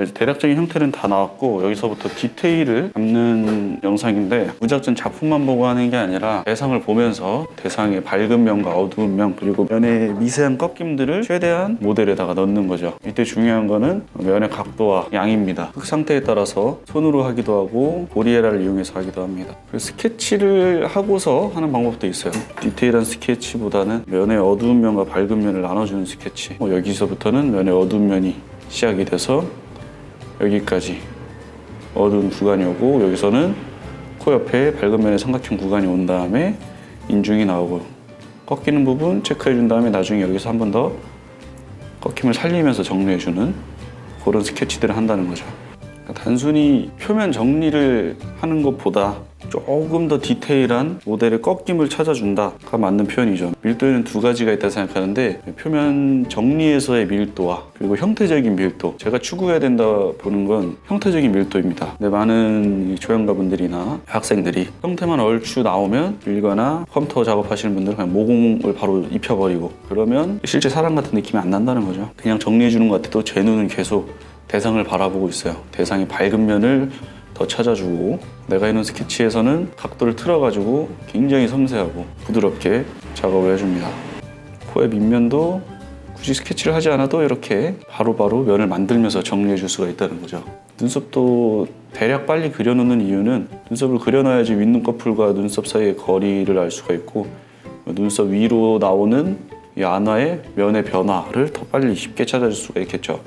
대략적인 형태는 다 나왔고 여기서부터 디테일을 잡는 영상인데 무작정 작품만 보고 하는 게 아니라 대상을 보면서 대상의 밝은 면과 어두운 면 그리고 면의 미세한 꺾임들을 최대한 모델에다가 넣는 거죠. 이때 중요한 거는 면의 각도와 양입니다. 흙 상태에 따라서 손으로 하기도 하고 보리에라를 이용해서 하기도 합니다. 스케치를 하고서 하는 방법도 있어요. 디테일한 스케치보다는 면의 어두운 면과 밝은 면을 나눠주는 스케치. 여기서부터는 면의 어두운 면이 시작이 돼서 여기까지 어두운 구간이 오고 여기서는 코 옆에 밝은 면의 삼각형 구간이 온 다음에 인중이 나오고 꺾이는 부분 체크해 준 다음에 나중에 여기서 한 번 더 꺾임을 살리면서 정리해 주는 그런 스케치들을 한다는 거죠. 그러니까 단순히 표면 정리를 하는 것보다 조금 더 디테일한 모델의 꺾임을 찾아준다가 맞는 표현이죠. 밀도에는 두 가지가 있다고 생각하는데 표면 정리에서의 밀도와 그리고 형태적인 밀도, 제가 추구해야 된다 보는 건 형태적인 밀도입니다. 근데 많은 조형가분들이나 학생들이 형태만 얼추 나오면 밀거나 컴퓨터 작업하시는 분들은 그냥 모공을 바로 입혀버리고 그러면 실제 사람 같은 느낌이 안 난다는 거죠. 그냥 정리해주는 것 같아도 제 눈은 계속 대상을 바라보고 있어요. 대상의 밝은 면을 더 찾아주고 내가 해놓은 스케치에서는 각도를 틀어가지고 굉장히 섬세하고 부드럽게 작업을 해줍니다. 코의 밑면도 굳이 스케치를 하지 않아도 이렇게 바로바로 면을 만들면서 정리해 줄 수가 있다는 거죠. 눈썹도 대략 빨리 그려놓는 이유는 눈썹을 그려놔야지 윗눈꺼풀과 눈썹 사이의 거리를 알 수가 있고 눈썹 위로 나오는 이 안화의 면의 변화를 더 빨리 쉽게 찾아줄 수가 있겠죠.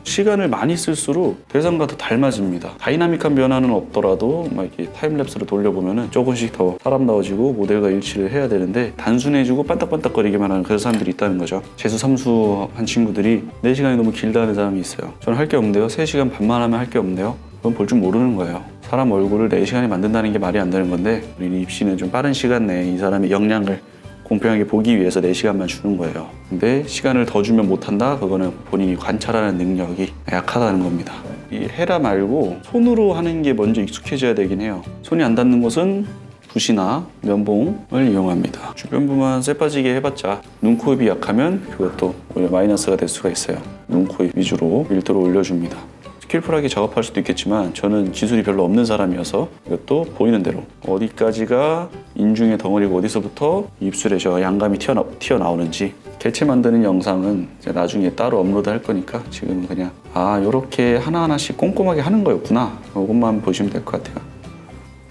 시간을 많이 쓸수록 대상과 더 닮아집니다. 다이나믹한 변화는 없더라도 막 이렇게 타임랩스로 돌려보면은 조금씩 더 사람다워지고 모델과 일치를 해야 되는데 단순해지고 반딱반딱거리기만 하는 그런 사람들이 있다는 거죠. 재수 삼수 한 친구들이 4시간이 너무 길다는 사람이 있어요. 저는 할 게 없는데요. 3시간 반만 하면 할 게 없는데요. 그건 볼 줄 모르는 거예요. 사람 얼굴을 4시간에 만든다는 게 말이 안 되는 건데 우리 입시는 좀 빠른 시간 내에 이 사람의 역량을 공평하게 보기 위해서 4시간만 주는 거예요. 근데 시간을 더 주면 못한다? 그거는 본인이 관찰하는 능력이 약하다는 겁니다. 이 헤라 말고 손으로 하는 게 먼저 익숙해져야 되긴 해요. 손이 안 닿는 곳은 붓이나 면봉을 이용합니다. 주변부만 쎄빠지게 해봤자 눈, 코, 입이 약하면 그것도 오히려 마이너스가 될 수가 있어요. 눈, 코, 입 위주로 밀도를 올려줍니다. 스킬풀하게 작업할 수도 있겠지만 저는 기술이 별로 없는 사람이어서 이것도 보이는 대로 어디까지가 인중의 덩어리고 어디서부터 입술에 저 양감이 튀어나오는지 개체 만드는 영상은 이제 나중에 따로 업로드 할 거니까 지금은 그냥 요렇게 하나하나씩 꼼꼼하게 하는 거였구나 이것만 보시면 될 것 같아요.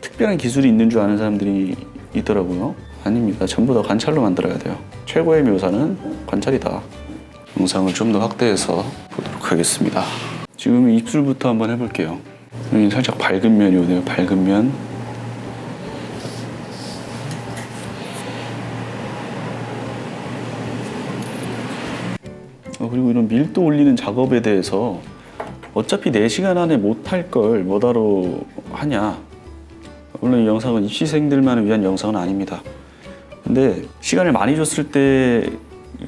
특별한 기술이 있는 줄 아는 사람들이 있더라고요. 아닙니다. 전부 다 관찰로 만들어야 돼요. 최고의 묘사는 관찰이다. 영상을 좀 더 확대해서 보도록 하겠습니다. 지금 입술부터 한번 해볼게요. 여기 살짝 밝은 면이 오네요. 밝은 면. 그리고 이런 밀도 올리는 작업에 대해서 어차피 4시간 안에 못할 걸 뭐하러 하냐. 물론 이 영상은 입시생들만을 위한 영상은 아닙니다. 근데 시간을 많이 줬을 때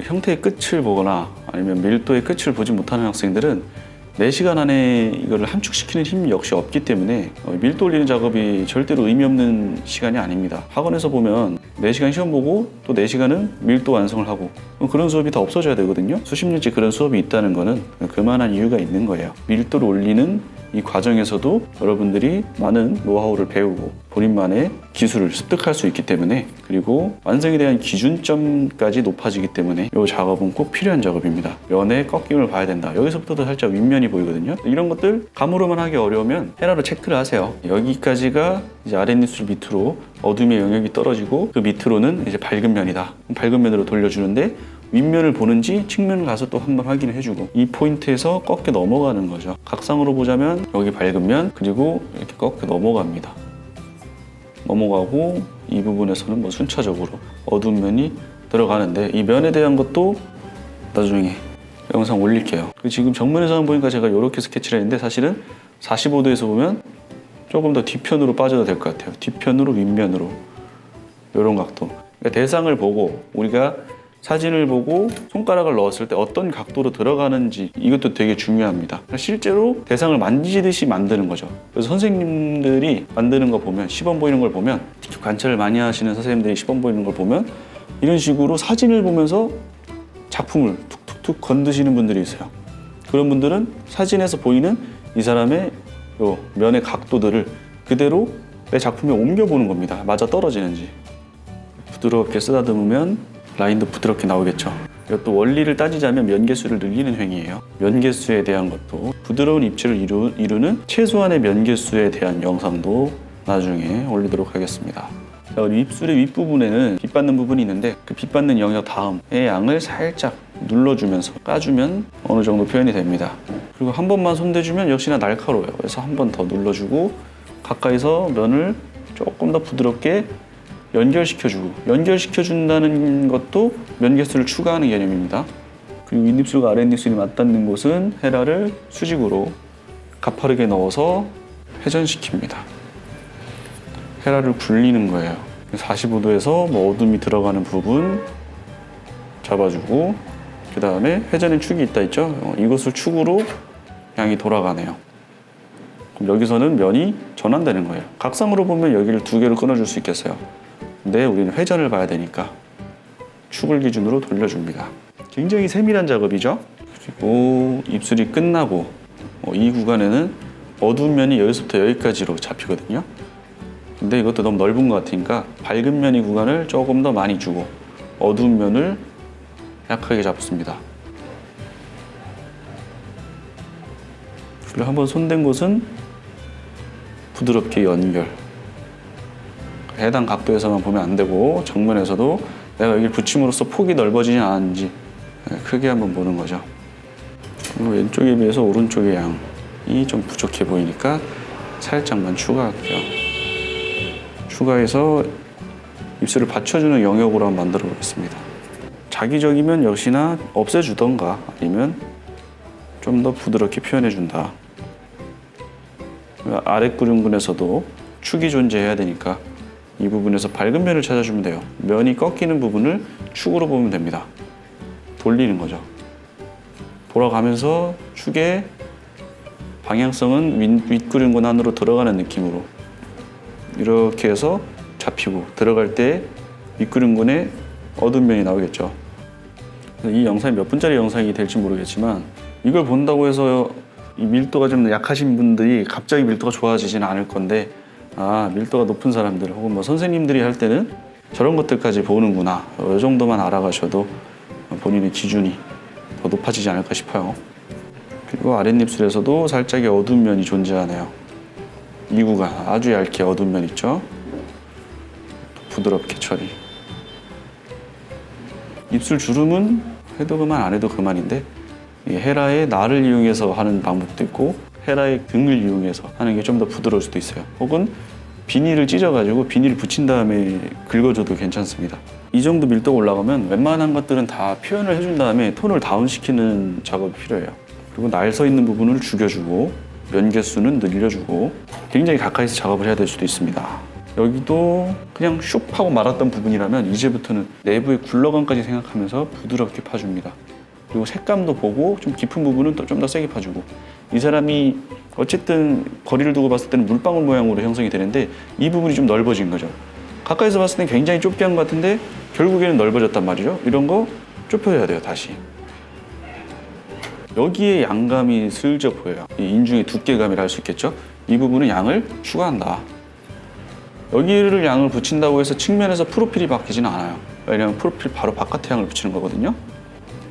형태의 끝을 보거나 아니면 밀도의 끝을 보지 못하는 학생들은 4시간 안에 이거를 함축시키는 힘이 역시 없기 때문에 밀도 올리는 작업이 절대로 의미 없는 시간이 아닙니다. 학원에서 보면 4시간 시험 보고 또 4시간은 밀도 완성을 하고 그런 수업이 다 없어져야 되거든요. 수십 년째 그런 수업이 있다는 거는 그만한 이유가 있는 거예요. 밀도를 올리는 이 과정에서도 여러분들이 많은 노하우를 배우고 본인만의 기술을 습득할 수 있기 때문에 그리고 완성에 대한 기준점까지 높아지기 때문에 이 작업은 꼭 필요한 작업입니다. 면의 꺾임을 봐야 된다. 여기서부터도 살짝 윗면이 보이거든요. 이런 것들 감으로만 하기 어려우면 헤라로 체크를 하세요. 여기까지가 이제 아랫입술 밑으로 어둠의 영역이 떨어지고 그 밑으로는 이제 밝은 면이다. 밝은 면으로 돌려주는데 윗면을 보는지 측면을 가서 또 한번 확인을 해주고 이 포인트에서 꺾여 넘어가는 거죠. 각상으로 보자면 여기 밝은 면 그리고 이렇게 꺾여 넘어갑니다. 넘어가고 이 부분에서는 뭐 순차적으로 어두운 면이 들어가는데 이 면에 대한 것도 나중에 영상 올릴게요. 지금 정면에서 보니까 제가 이렇게 스케치를 했는데 사실은 45도에서 보면 조금 더 뒤편으로 빠져도 될 것 같아요. 뒤편으로 윗면으로 이런 각도. 그러니까 대상을 보고 우리가 사진을 보고 손가락을 넣었을 때 어떤 각도로 들어가는지 이것도 되게 중요합니다. 실제로 대상을 만지듯이 만드는 거죠. 그래서 선생님들이 만드는 거 보면 시범 보이는 걸 보면 특히 관찰을 많이 하시는 선생님들이 시범 보이는 걸 보면 이런 식으로 사진을 보면서 작품을 툭툭툭 건드시는 분들이 있어요. 그런 분들은 사진에서 보이는 이 사람의 요 면의 각도들을 그대로 내 작품에 옮겨보는 겁니다. 맞아 떨어지는지. 부드럽게 쓰다듬으면 라인도 부드럽게 나오겠죠. 이것도 원리를 따지자면 면개수를 늘리는 행위예요. 면개수에 대한 것도 부드러운 입체를 이루는 최소한의 면개수에 대한 영상도 나중에 올리도록 하겠습니다. 자, 우리 입술의 윗부분에는 빗 받는 부분이 있는데 그 빗 받는 영역 다음의 양을 살짝 눌러주면서 까주면 어느 정도 표현이 됩니다. 그리고 한 번만 손대주면 역시나 날카로워요. 그래서 한 번 더 눌러주고 가까이서 면을 조금 더 부드럽게 연결시켜준다는 것도 면개수를 추가하는 개념입니다. 그리고 윗입술과 아랫입술이 맞닿는 곳은 헤라를 수직으로 가파르게 넣어서 회전시킵니다. 헤라를 굴리는 거예요. 45도에서 어둠이 들어가는 부분 잡아주고 그 다음에 회전의 축이 있다 했죠? 이것을 축으로 양이 돌아가네요. 그럼 여기서는 면이 전환되는 거예요. 각상으로 보면 여기를 두 개로 끊어줄 수 있겠어요. 근데 우리는 회전을 봐야 되니까 축을 기준으로 돌려줍니다. 굉장히 세밀한 작업이죠. 그리고 입술이 끝나고 이 구간에는 어두운 면이 여기서부터 여기까지로 잡히거든요. 근데 이것도 너무 넓은 것 같으니까 밝은 면의 구간을 조금 더 많이 주고 어두운 면을 약하게 잡습니다. 그리고 한번 손댄 곳은 부드럽게 연결. 해당 각도에서만 보면 안 되고 정면에서도 내가 여기를 붙임으로써 폭이 넓어지지 않았는지 크게 한번 보는 거죠. 그리고 왼쪽에 비해서 오른쪽의 양이 좀 부족해 보이니까 살짝만 추가할게요. 추가해서 입술을 받쳐주는 영역으로 한번 만들어 보겠습니다. 자기적이면 역시나 없애주던가 아니면 좀 더 부드럽게 표현해준다. 아랫구륜근에서도 축이 존재해야 되니까 이 부분에서 밝은 면을 찾아주면 돼요. 면이 꺾이는 부분을 축으로 보면 됩니다. 돌리는 거죠. 돌아가면서 축의 방향성은 윗구륜근 안으로 들어가는 느낌으로 이렇게 해서 잡히고 들어갈 때 윗구륜근에 어두운 면이 나오겠죠. 이 영상이 몇 분짜리 영상이 될지 모르겠지만 이걸 본다고 해서 이 밀도가 좀 약하신 분들이 갑자기 밀도가 좋아지지는 않을 건데 밀도가 높은 사람들 혹은 선생님들이 할 때는 저런 것들까지 보는구나 이 정도만 알아가셔도 본인의 기준이 더 높아지지 않을까 싶어요. 그리고 아랫입술에서도 살짝의 어두운 면이 존재하네요. 이 구간 아주 얇게 어두운 면 있죠. 부드럽게 처리. 입술 주름은 해도 그만 안 해도 그만인데 헤라의 날을 이용해서 하는 방법도 있고 헤라의 등을 이용해서 하는 게 좀 더 부드러울 수도 있어요. 혹은 비닐을 찢어가지고 비닐을 붙인 다음에 긁어줘도 괜찮습니다. 이 정도 밀도가 올라가면 웬만한 것들은 다 표현을 해준 다음에 톤을 다운시키는 작업이 필요해요. 그리고 날 서 있는 부분을 죽여주고 면개수는 늘려주고 굉장히 가까이서 작업을 해야 될 수도 있습니다. 여기도 그냥 슉 하고 말았던 부분이라면 이제부터는 내부의 굴러감까지 생각하면서 부드럽게 파줍니다. 그리고 색감도 보고 좀 깊은 부분은 좀 더 세게 파주고 이 사람이 어쨌든 거리를 두고 봤을 때는 물방울 모양으로 형성이 되는데 이 부분이 좀 넓어진 거죠. 가까이서 봤을 땐 굉장히 좁게 한 것 같은데 결국에는 넓어졌단 말이죠. 이런 거 좁혀야 돼요. 다시. 여기에 양감이 슬쩍 보여요. 이 인중의 두께감이라 할 수 있겠죠. 이 부분은 양을 추가한다. 여기를 양을 붙인다고 해서 측면에서 프로필이 바뀌지는 않아요. 왜냐하면 프로필 바로 바깥에 양을 붙이는 거거든요.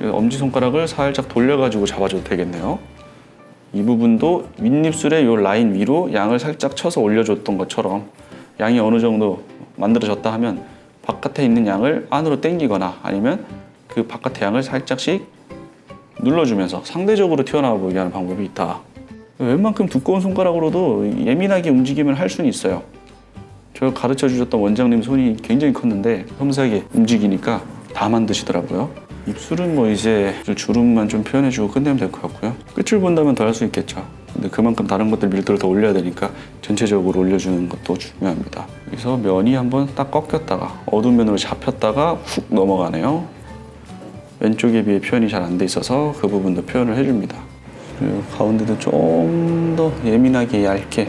엄지손가락을 살짝 돌려가지고 잡아줘도 되겠네요. 이 부분도 윗입술의 이 라인 위로 양을 살짝 쳐서 올려줬던 것처럼 양이 어느 정도 만들어졌다 하면 바깥에 있는 양을 안으로 당기거나 아니면 그 바깥의 양을 살짝씩 눌러주면서 상대적으로 튀어나와 보이게 하는 방법이 있다. 웬만큼 두꺼운 손가락으로도 예민하게 움직임을 할 수는 있어요. 저 가르쳐 주셨던 원장님 손이 굉장히 컸는데 섬세하게 움직이니까 다 만드시더라고요. 입술은 이제 주름만 좀 표현해주고 끝내면 될 것 같고요. 끝을 본다면 더 할 수 있겠죠. 근데 그만큼 다른 것들 밀도를 더 올려야 되니까 전체적으로 올려주는 것도 중요합니다. 여기서 면이 한번 딱 꺾였다가 어두운 면으로 잡혔다가 훅 넘어가네요. 왼쪽에 비해 표현이 잘 안 돼 있어서 그 부분도 표현을 해줍니다. 그리고 가운데도 좀 더 예민하게 얇게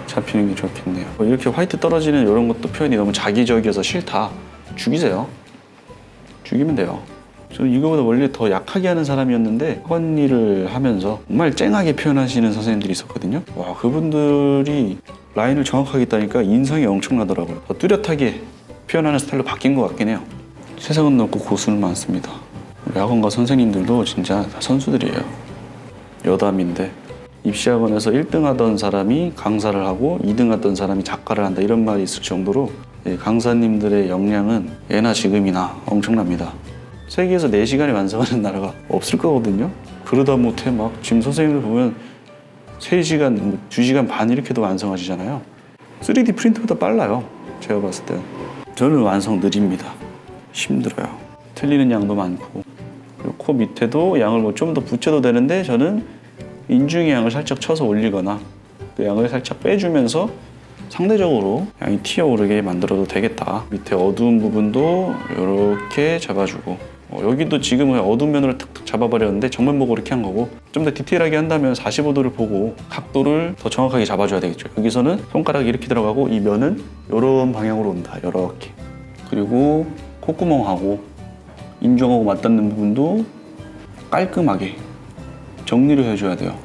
잡히는 게 좋겠네요. 이렇게 화이트 떨어지는 이런 것도 표현이 너무 자기적이어서 싫다. 죽이세요. 죽이면 돼요. 저는 이거보다 원래 더 약하게 하는 사람이었는데 학원 일을 하면서 정말 쨍하게 표현하시는 선생님들이 있었거든요. 와, 그분들이 라인을 정확하게 따니까 인상이 엄청나더라고요. 더 뚜렷하게 표현하는 스타일로 바뀐 것 같긴 해요. 세상은 넓고 고수는 많습니다. 우리 학원가 선생님들도 진짜 다 선수들이에요. 여담인데 입시학원에서 1등 하던 사람이 강사를 하고 2등 하던 사람이 작가를 한다, 이런 말이 있을 정도로 강사님들의 역량은 예나 지금이나 엄청납니다. 세계에서 4시간에 완성하는 나라가 없을 거거든요. 그러다 못해 막 지금 선생님들 보면 3시간, 2시간 반 이렇게도 완성하시잖아요. 3D 프린터보다 빨라요. 제가 봤을 때. 저는 완성 느립니다. 힘들어요. 틀리는 양도 많고, 그리고 코 밑에도 양을 뭐 좀 더 붙여도 되는데 저는 인중의 양을 살짝 쳐서 올리거나 그 양을 살짝 빼주면서 상대적으로 양이 튀어오르게 만들어도 되겠다. 밑에 어두운 부분도 이렇게 잡아주고, 여기도 지금은 어두운 면으로 탁탁 잡아버렸는데 정면 보고 이렇게 한 거고, 좀 더 디테일하게 한다면 45도를 보고 각도를 더 정확하게 잡아줘야 되겠죠. 여기서는 손가락이 이렇게 들어가고 이 면은 이런 방향으로 온다, 이렇게. 그리고 콧구멍하고 인중하고 맞닿는 부분도 깔끔하게 정리를 해줘야 돼요.